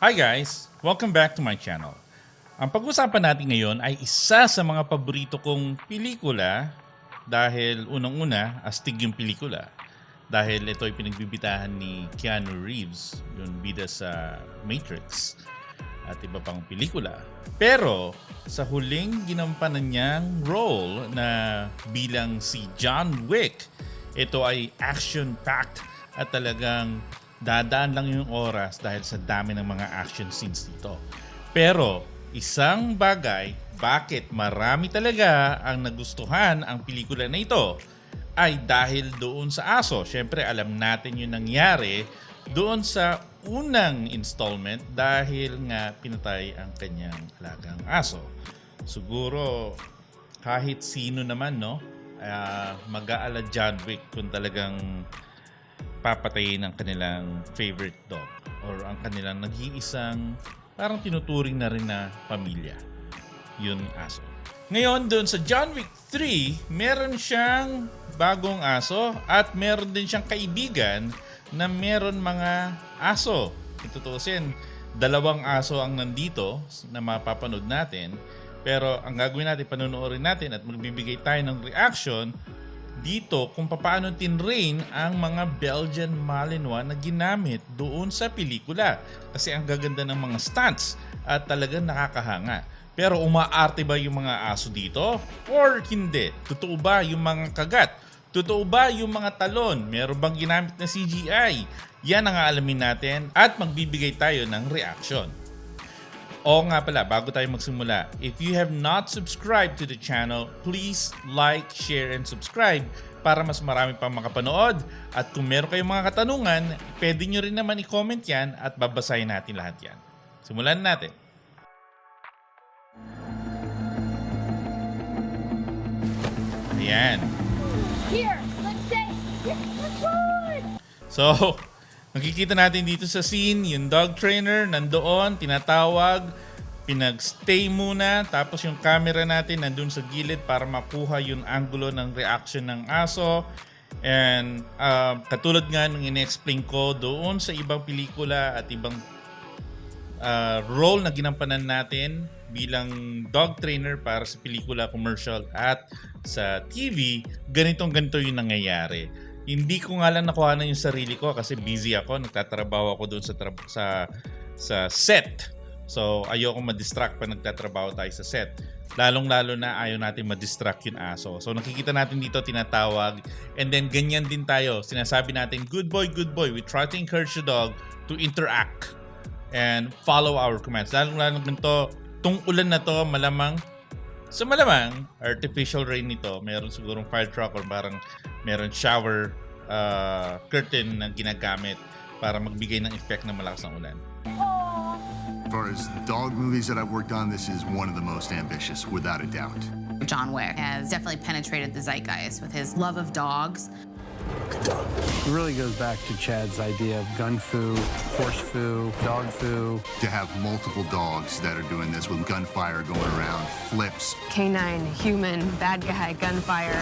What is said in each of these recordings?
Hi guys! Welcome back to my channel. Ang pag-usapan natin ngayon ay isa sa mga paborito kong pelikula dahil unang-una, astig yung pelikula. Dahil ito ay pinagbibitahan ni Keanu Reeves, yung bida sa Matrix at iba pang pelikula. Pero sa huling ginampanan niyang role na bilang si John Wick, ito ay action-packed at talagang dadaan lang yung oras dahil sa dami ng mga action scenes dito. Pero isang bagay, bakit marami talaga ang nagustuhan ang pelikula na ito ay dahil doon sa aso. Siyempre alam natin yung nangyari doon sa unang installment dahil nga pinatay ang kanyang alagang aso. Siguro kahit sino naman mag-aala John Wick kung talagang papatayin ang kanilang favorite dog or ang kanilang nag-iisang parang tinuturing na rin na pamilya, yun aso. Ngayon doon sa John Wick 3, meron siyang bagong aso at meron din siyang kaibigan na meron mga aso. Itutusin, dalawang aso ang nandito na mapapanood natin, pero ang gagawin natin, panunuorin natin at magbibigay tayo ng reaction dito kung paano tinrain ang mga Belgian Malinois na ginamit doon sa pelikula. Kasi ang gaganda ng mga stunts at talagang nakakahanga. Pero umaarte ba yung mga aso dito? Or hindi? Totoo ba yung mga kagat? Totoo ba yung mga talon? Meron bang ginamit na CGI? Yan ang aalamin natin at magbibigay tayo ng reaction. Oo nga pala, bago tayo magsimula, if you have not subscribed to the channel, please like, share, and subscribe para mas marami pang makapanood. At kung meron kayong mga katanungan, pwede nyo rin naman i-comment yan at babasahin natin lahat yan. Simulan natin. Ayan. Here, let's say, let's run! So, nakikita natin dito sa scene, yung dog trainer nandoon, tinatawag, pinag-stay muna, tapos yung camera natin nandun sa gilid para makuha yung angulo ng reaction ng aso. And katulad nga nung in-explain ko doon sa ibang pelikula at ibang role na ginampanan natin bilang dog trainer para sa pelikula, commercial at sa TV, ganito yung nangyayari. Hindi ko nga lang nakuha na yung sarili ko kasi busy ako. Nagtatrabaho ako doon sa set. So, ayoko ma-distract pa nagtatrabaho tayo sa set. Lalong-lalo na ayaw natin ma-distract yung aso. So, nakikita natin dito, tinatawag. And then, ganyan din tayo. Sinasabi natin, good boy, good boy. We try to encourage the dog to interact and follow our commands. Lalong-lalo ganito, tong ulan na to, malamang, artificial rain nito. Meron sigurong fire truck or parang meron shower curtain na ginagamit para magbigay ng effect na malakas ng ulan. As far as dog movies that I've worked on, this is one of the most ambitious, without a doubt. John Wick has definitely penetrated the zeitgeist with his love of dogs. It really goes back to Chad's idea of gun foo, horse foo, dog foo. To have multiple dogs that are doing this with gunfire going around, flips, Canine, human, bad guy, gunfire.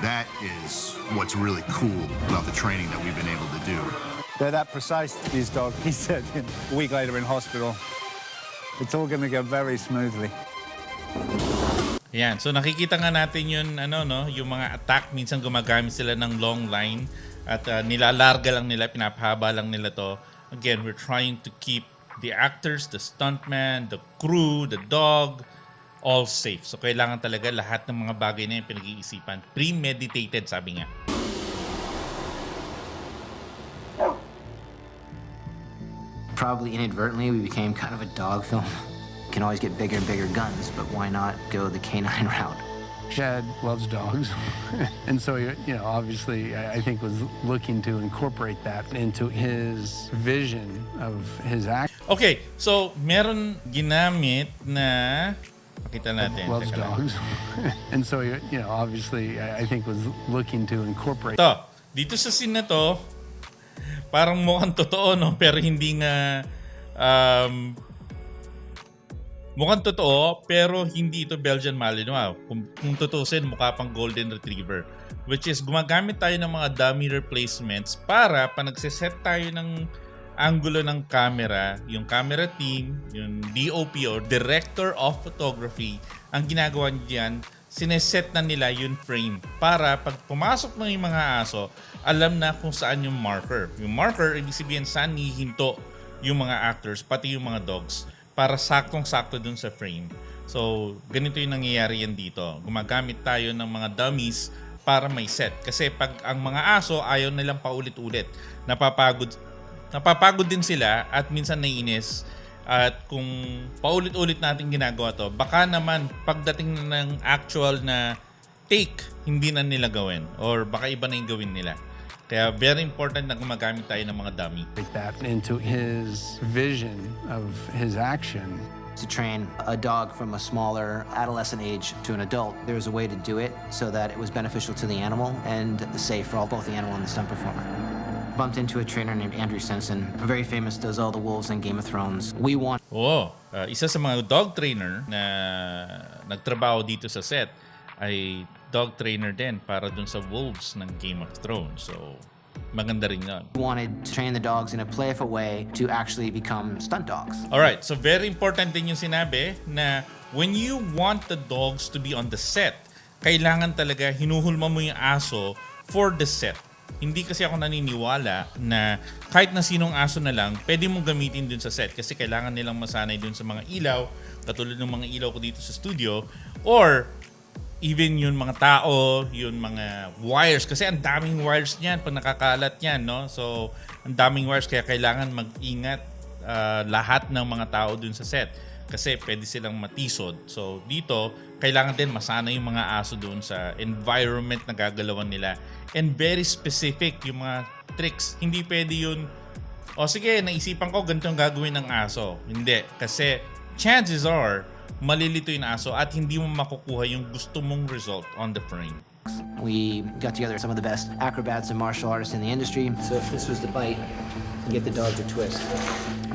that is what's really cool about the training that we've been able to do. They're that precise, these dogs. He said a week later in hospital, it's all going to go very smoothly. Ayan, so nakikita nga natin yun, yung mga attack, minsan gumagamit sila ng long line at nilalarga lang nila, pinapahaba lang nila to. Again, we're trying to keep the actors, the stuntman, the crew, the dog, all safe. So kailangan talaga lahat ng mga bagay na yung pinag-iisipan. Premeditated, sabi nga. Probably inadvertently, we became kind of a dog film. Can always get bigger and bigger guns, but why not go the canine route? Chad loves dogs. And so, obviously, I think was looking to incorporate that into his vision of his act. Okay, so meron ginamit na pakita natin. Loves Teka lang. dogs. And so, obviously, I think was looking to incorporate. Ito, dito sa scene na to, parang mukhang totoo, no? Pero hindi nga mukhang totoo, pero hindi ito Belgian Malinois. Kung tutusin, mukha pang Golden Retriever. Which is, gumagamit tayo ng mga dummy replacements para pa nagsiset tayo ng angulo ng camera, yung camera team, yung DOP or Director of Photography, ang ginagawa diyan, sineset na nila yung frame para pag pumasok ng yung mga aso, alam na kung saan yung marker. Yung marker, ibig sabihin saan hihinto yung mga actors, pati yung mga dogs, para saktong-sakto dun sa frame. So, ganito yung nangyayari yan dito. Gumagamit tayo ng mga dummies para may set. Kasi pag ang mga aso ayaw nilang paulit-ulit, napapagod din sila at minsan naiinis. At kung paulit-ulit natin ginagawa to, baka naman pagdating na ng actual na take, hindi na nila gawin. Or baka iba na yung gawin nila. Kaya very important na gumagamit tayo ng mga dummy. That into his vision of his action. To train a dog from a smaller adolescent age to an adult, there was a way to do it so that it was beneficial to the animal and safe for both the animal and the stunt performer. Bumped into a trainer named Andrew Sensen, very famous, does all the wolves in Game of Thrones. We want Isa sa mga dog trainer na nagtrabaho dito sa set ay dog trainer din para dun sa wolves ng Game of Thrones. So, maganda rin yun. wanted to train the dogs in a playful way to actually become stunt dogs. Alright, so very important din yung sinabi na when you want the dogs to be on the set, kailangan talaga hinuhulma mo yung aso for the set. Hindi kasi ako naniniwala na kahit na sinong aso na lang, pwede mong gamitin dun sa set kasi kailangan nilang masanay dun sa mga ilaw, katulad ng mga ilaw ko dito sa studio, or even yung mga tao, yung mga wires, kasi ang daming wires niyan pag nakakalat yan, no? So, ang daming wires, kaya kailangan mag-ingat lahat ng mga tao dun sa set kasi pwede silang matisod. So, dito, kailangan din masana yung mga aso dun sa environment na gagalawan nila. And very specific yung mga tricks. Hindi pwede yun, sige, naisipan ko ganito ang gagawin ng aso. Hindi. Kasi chances are, malilito yung aso at hindi mo makukuha yung gusto mong result on the frame. We got together some of the best acrobats and martial artists in the industry. So if this was the bite, you get the dog to twist.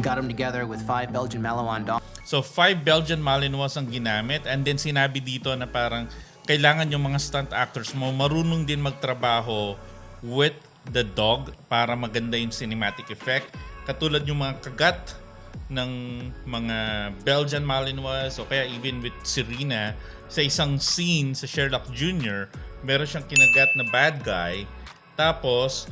Got them together with 5 Belgian Malinois dogs. So 5 Belgian Malinois ang ginamit, and then sinabi dito na parang kailangan yung mga stunt actors mo marunong din magtrabaho with the dog para maganda yung cinematic effect. Katulad yung mga kagat ng mga Belgian Malinois o kaya even with Serena sa isang scene sa Sherlock Jr., meron siyang kinagat na bad guy. Tapos,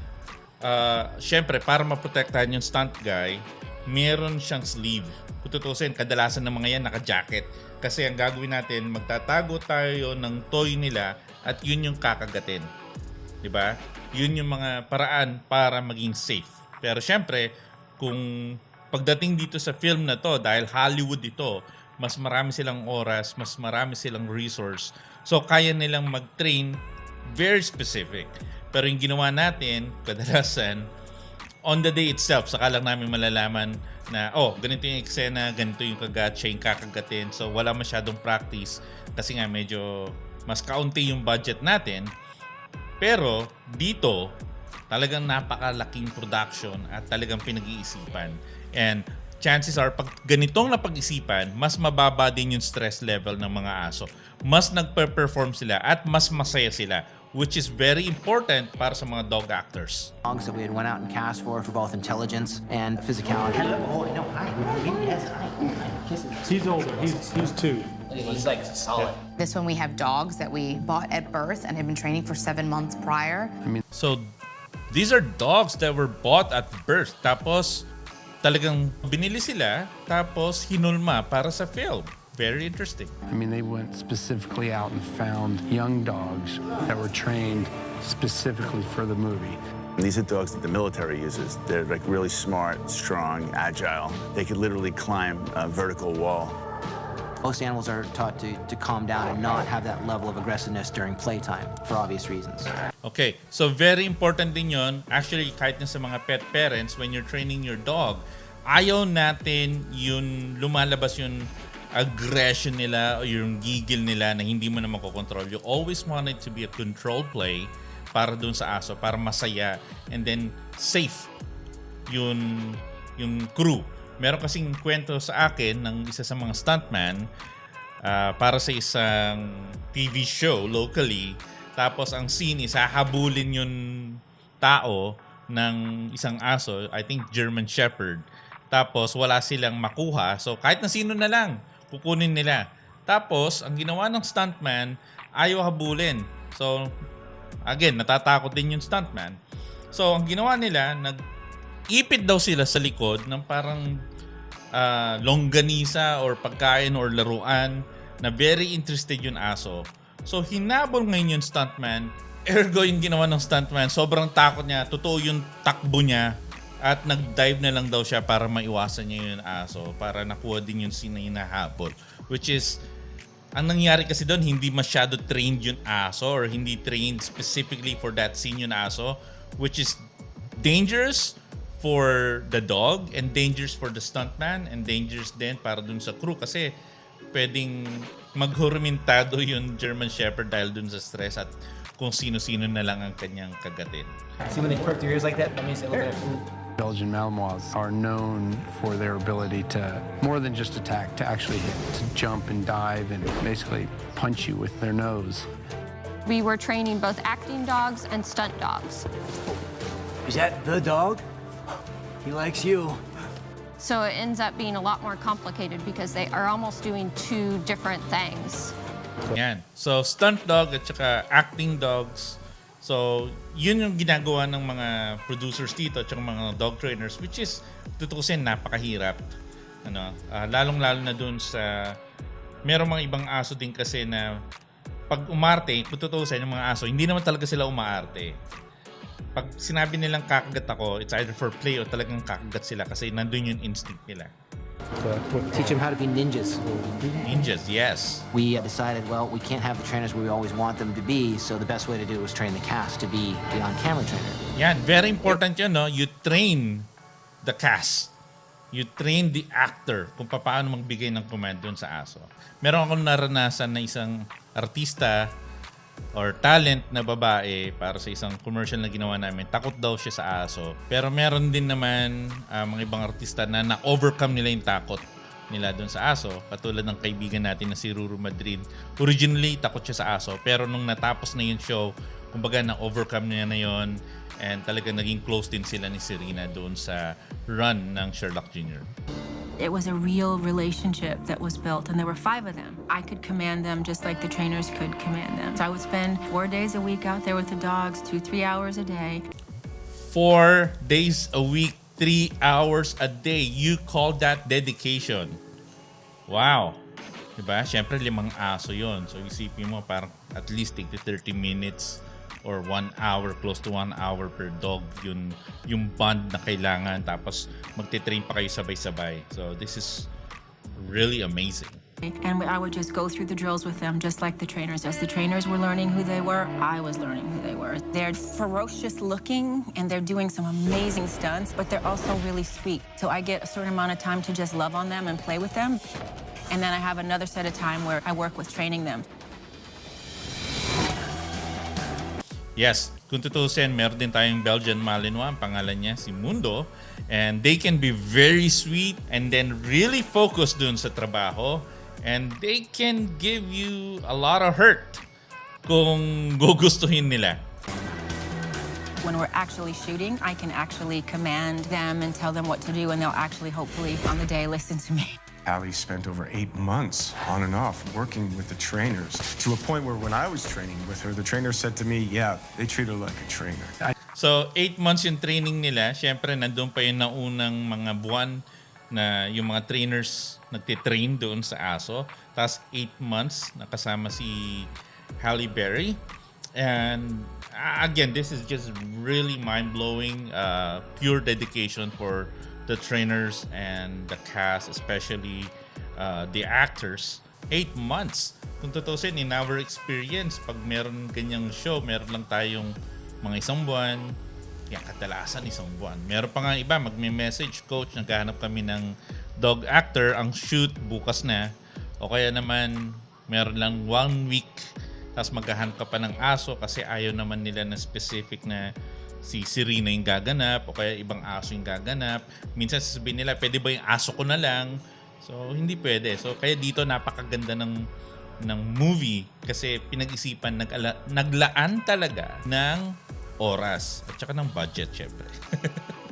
syempre, para maprotektahan yung stunt guy, meron siyang sleeve. Kututusin, kadalasan ng mga yan naka-jacket. Kasi ang gagawin natin, magtatago tayo ng toy nila at yun yung kakagatin. Diba? Yun yung mga paraan para maging safe. Pero syempre, kung pagdating dito sa film na to, dahil Hollywood ito, mas marami silang oras, mas marami silang resource. So, kaya nilang mag-train very specific. Pero yung ginawa natin, kadalasan, on the day itself, saka lang namin malalaman na, ganito yung eksena, ganito yung kagat, siya yung kakagatin. So, wala masyadong practice kasi nga medyo mas kaunti yung budget natin. Pero, dito, talagang napakalaking production at talagang pinag-iisipan. And chances are, pag ganitong napag-isipan, mas mababa din yung stress level ng mga aso. Mas nagpe-perform sila at mas masaya sila, which is very important para sa mga dog actors. Dogs that we had went out and cast for both intelligence and physicality. Hello, I know. Hi. Yes, hi. Kisses. He's older. He's 2. He's like solid. This one we have dogs that we bought at birth and have been training for 7 months prior. So, these are dogs that were bought at birth. Tapos, talagang binili sila, tapos hinulma para sa film. Very interesting. I mean, they went specifically out and found young dogs that were trained specifically for the movie. These are dogs that the military uses. They're like really smart, strong, agile. They could literally climb a vertical wall. Most animals are taught to calm down and not have that level of aggressiveness during playtime for obvious reasons. Okay, so very important din yun. Actually, kahit na sa mga pet parents, when you're training your dog, ayaw natin yung lumalabas yung aggression nila o yung gigil nila na hindi mo na makokontrol. You always want it to be a controlled play para dun sa aso, para masaya and then safe yung crew. Meron kasing kwento sa akin ng isa sa mga stuntman para sa isang TV show locally. Tapos ang scene is hahabulin yung tao ng isang aso, I think German Shepherd. Tapos wala silang makuha. So kahit na sino na lang, kukunin nila. Tapos ang ginawa ng stuntman, ayaw habulin. So again, natatakot din yung stuntman. So ang ginawa nila, nag-ipit daw sila sa likod ng parang longganisa or pagkain or laruan na very interested yung aso. So hinabol ngayon yung stuntman. Ergo yung ginawa ng stuntman, sobrang takot niya. Totoo yung takbo niya. At nag-dive na lang daw siya para maiwasan niya yung aso. Para nakuha din yung scene na hinahabol. Which is, ang nangyari kasi doon, hindi masyado trained yung aso or hindi trained specifically for that scene yung aso. Which is dangerous for the dog and dangerous for the stuntman and dangerous din para dun sa crew kasi pwedeng maghurmentado yung German Shepherd dahil dun sa stress at kung sino-sino na lang ang kanyang kagatin. See when they perk their ears like that? That means they look at food. Belgian Malinois are known for their ability to, more than just attack, to actually hit, to jump and dive and basically punch you with their nose. We were training both acting dogs and stunt dogs. Is that the dog? He likes you. So it ends up being a lot more complicated because they are almost doing two different things. Yan. So, stunt dog at saka acting dogs. So, yun yung ginagawa ng mga producers dito at saka mga dog trainers, which is, tutusin, napakahirap. Lalong-lalo na dun sa, merong mga ibang aso din kasi na pag umarte, kung tutusin yung mga aso, hindi naman talaga sila umaarte. Pag sinabi nilang kakagat ako, it's either for play o talagang kakagat sila kasi nandun yung instinct nila. Teach them how to be ninjas. Ninjas, yes. We decided, well, we can't have the trainers where we always want them to be, so the best way to do it was train the cast to be the on-camera trainer. Yan, very important yun, no? You train the cast. You train the actor kung paano magbigay ng command dun sa aso. Meron akong naranasan na isang artista or talent na babae para sa isang commercial na ginawa namin. Takot daw siya sa aso. Pero meron din naman mga ibang artista na na-overcome nila yung takot nila doon sa aso. Katulad ng kaibigan natin na si Ruru Madrid. Originally, takot siya sa aso. Pero nung natapos na yung show, kumbaga na-overcome niya na yon and talaga naging close din sila ni Serena doon sa run ng Sherlock Jr. It was a real relationship that was built, and there were 5 of them. I could command them just like the trainers could command them. So I would spend 4 days a week out there with the dogs, 2-3 hours a day. 4 days a week, 3 hours a day. You call that dedication. Wow. Diba? Siyempre, 5 aso yon. So isipin mo, parang at least 30 minutes or 1 hour, close to 1 hour per dog, yung bond na kailangan. Tapos magte-train pa kayo sabay-sabay. So this is really amazing. And I would just go through the drills with them just like the trainers. As the trainers were learning who they were, I was learning who they were. They're ferocious looking and they're doing some amazing stunts, but they're also really sweet. So I get a certain amount of time to just love on them and play with them. And then I have another set of time where I work with training them. Yes, kung tutusin, meron din tayong Belgian Malinois, ang pangalan niya si Mundo, and they can be very sweet and then really focused dun sa trabaho, and they can give you a lot of hurt kung gugustuhin nila. When we're actually shooting, I can actually command them and tell them what to do, and they'll actually, hopefully, on the day, listen to me. Halle spent over 8 months on and off working with the trainers to a point where when I was training with her, the trainer said to me, yeah, they treat her like a trainer. So, 8 months yung training nila. Siyempre, nandun pa yung naunang mga buwan na yung mga trainers nagtitrain doon sa aso. Tapos 8 months nakasama si Halle Berry. And again, this is just really mind-blowing. Pure dedication for the trainers and the cast, especially the actors. 8 months. Kung tutusin, in our experience, pag meron ganyang show, meron lang tayong mga 1 buwan. Yan, kadalasan 1 buwan. Meron pa nga iba, magme-message, coach, naghahanap kami ng dog actor, ang shoot bukas na. O kaya naman, meron lang 1 week, tapos maghahanap ka pa ng aso kasi ayaw naman nila na specific na si Serena yung gaganap o kaya ibang aso yung gaganap. Minsan sasabihin nila, pwede ba yung aso ko na lang? So, hindi pwede. So, kaya dito napakaganda ng movie kasi pinag-isipan, naglaan talaga ng oras at saka ng budget, syempre.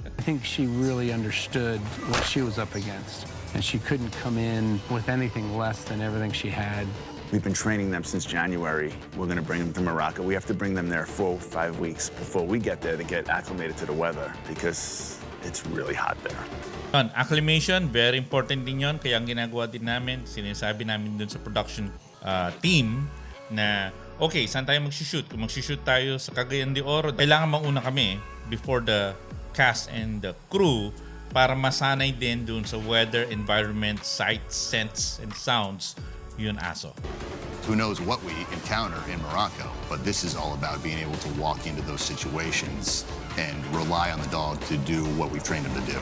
I think she really understood what she was up against, and she couldn't come in with anything less than everything she had. We've been training them since January. We're going to bring them to Morocco. We have to bring them there 4 or 5 weeks before we get there to get acclimated to the weather because it's really hot there. Acclimation, very important din yun. Kaya ang ginagawa din namin, sinasabi namin dun sa production team na, okay, saan tayo mag-shoot? Kung mag-shoot tayo sa Cagayan de Oro, kailangan mauna kami before the cast and the crew para masanay din dun sa weather, environment, sights, scents, and sounds yun aso. Who knows what we encounter in Morocco, but this is all about being able to walk into those situations and rely on the dog to do what we've trained him to do.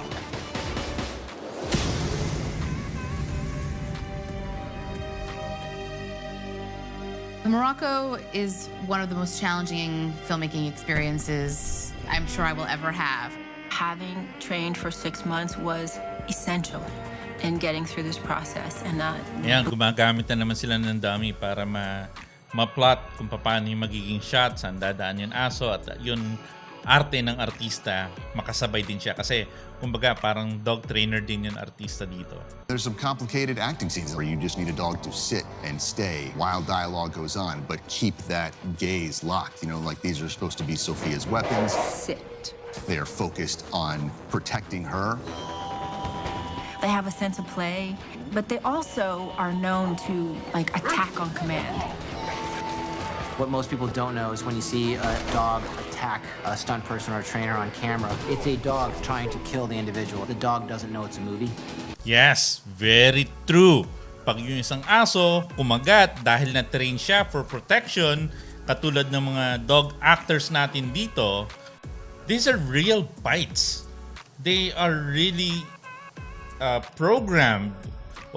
Morocco is one of the most challenging filmmaking experiences I'm sure I will ever have. Having trained for 6 months was essential in getting through this process. And Ayan, gumagamit na naman sila ng dummy para ma-plot kung paano yung magiging shot, saan dadaan yung aso, at yun arte ng artista, makasabay din siya. Kasi, kumbaga, parang dog trainer din yung artista dito. There's some complicated acting scenes where you just need a dog to sit and stay while dialogue goes on, but keep that gaze locked. You know, like these are supposed to be Sophia's weapons. sit. They are focused on protecting her. They have a sense of play, but they also are known to like attack on command. What most people don't know is when you see a dog attack a stunt person or a trainer on camera, it's a dog trying to kill the individual. The dog doesn't know it's a movie. Yes, very true. Pag yung isang aso kumagat dahil na-train siya for protection, katulad ng mga dog actors natin dito, these are real bites. They are really programmed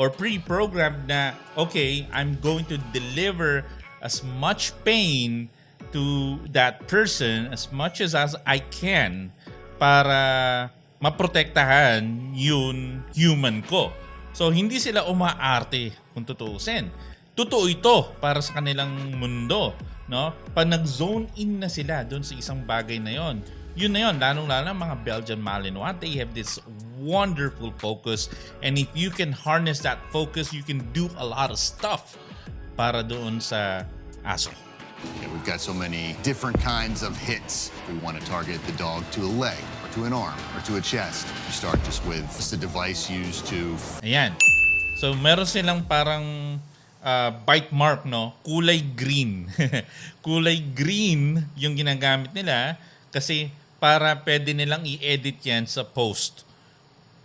or pre-programmed na, okay, I'm going to deliver as much pain to that person as much as I can para maprotektahan yung human ko. So, hindi sila umaarte kung tutuusin. Totoo ito para sa kanilang mundo. No? Pag nag-zone in na sila doon sa isang bagay na yon, yun na yun, lalong-lalo mga Belgian Malinois, they have this wonderful focus, and if you can harness that focus, you can do a lot of stuff para doon sa aso. Yeah, we've got so many different kinds of hits. We want to target the dog to a leg, or to an arm, or to a chest. You start just with the device used to... Ayan. So, meron silang parang bite mark, no? Kulay green. Kulay green yung ginagamit nila kasi para pwede nilang i-edit yan sa post.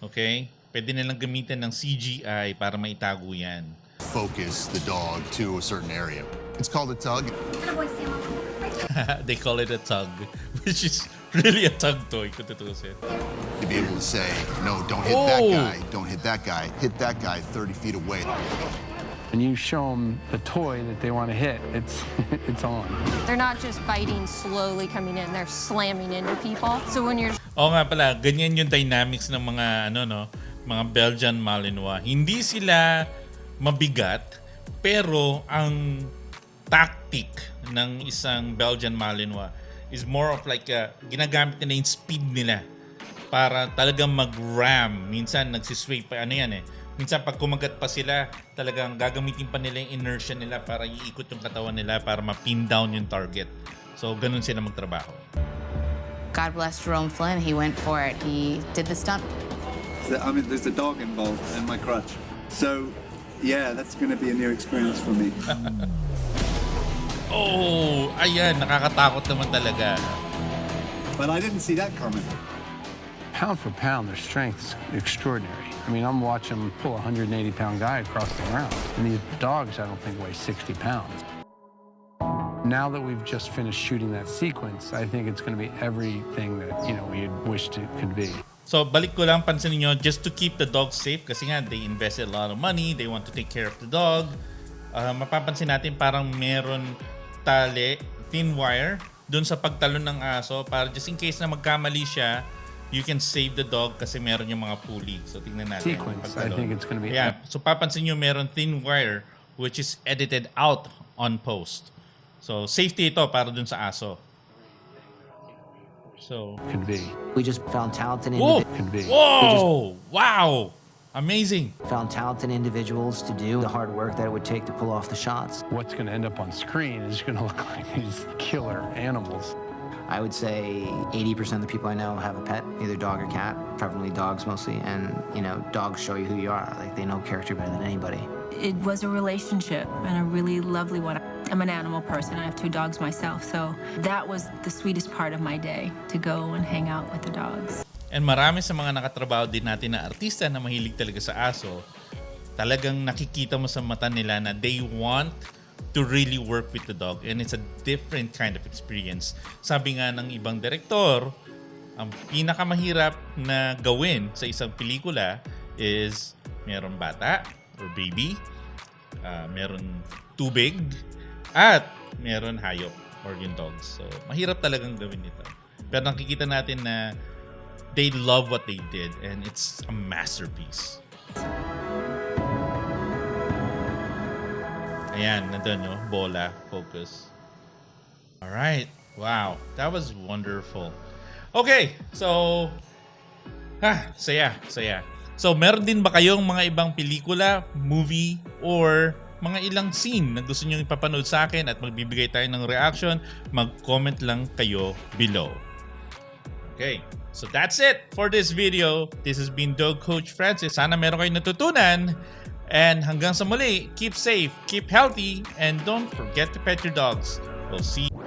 Okay? Pwede nilang gamitin ng CGI para maitago yan. Focus the dog to a certain area. It's called a tug. They call it a tug, which is really a tug toy, kung tutusin. To be able to say, no, don't hit that guy, don't hit that guy, hit that guy 30 feet away. When you show them the toy that they want to hit, it's on. They're not just biting slowly coming in, they're slamming into people. So when you're... Oo nga pala, ganyan yung dynamics ng mga, mga Belgian Malinois. Hindi sila mabigat, pero ang tactic ng isang Belgian Malinois is more of like ginagamit nila yung speed nila para talagang mag-ram. Minsan nagsisway pa, minsan pag kumagat pa sila, talagang gagamitin pa nila yung inertia nila para iikot yung katawan nila para ma-pin down yung target. So, ganun sila magtrabaho. God bless Jerome Flynn. He went for it. He did the stunt. I mean, there's a dog involved in my crutch. So, yeah, that's going to be a new experience for me. Oh, ayan, nakakatakot naman talaga. But I didn't see that coming. Pound for pound, their strength is extraordinary. I mean, I'm watching them pull a 180-pound guy across the ground. And these dogs, I don't think, weigh 60 pounds. Now that we've just finished shooting that sequence, I think it's going to be everything that, we had wished it could be. So, balik ko lang, pansin niyo, just to keep the dog safe, kasi nga, they invested a lot of money, they want to take care of the dog. Mapapansin natin parang meron tali, thin wire, dun sa pagtalon ng aso, para just in case na magkamali siya, you can save the dog kasi meron yung mga pulley. So, tingnan natin. Sequence, I think it's going to be... Yeah. So, papansin nyo, meron thin wire which is edited out on post. So, safety ito para dun sa aso. So could be. We just found talented Whoa! Could be. Whoa! Wow! Amazing. found talented individuals to do the hard work that it would take to pull off the shots. What's going to end up on screen is going to look like these killer animals. I would say 80% of the people I know have a pet, either dog or cat, preferably dogs mostly. And, you know, dogs show you who you are. Like, they know character better than anybody. It was a relationship, and a really lovely one. I'm an animal person. I have 2 dogs myself, so that was the sweetest part of my day, to go and hang out with the dogs. And marami sa mga nakatrabaho din natin na artista na mahilig talaga sa aso, talagang nakikita mo sa mata nila na they want to really work with the dog, and it's a different kind of experience. Sabi nga ng ibang direktor, ang pinakamahirap na gawin sa isang pelikula is meron bata or baby, meron tubig, at meron hayop or yung dogs. So, mahirap talagang gawin ito. Pero nakikita natin na they love what they did, and it's a masterpiece. Ayan, nandun no? Bola, focus. Alright, wow, that was wonderful. Okay, so, saya. So, meron din ba kayong mga ibang pelikula, movie, or mga ilang scene na gusto nyo ipapanood sa akin at magbibigay tayo ng reaction? Mag-comment lang kayo below. Okay, so that's it for this video. This has been Dog Coach Francis. Sana meron kayong natutunan. And hanggang sa muli, keep safe, keep healthy, and don't forget to pet your dogs. We'll see you.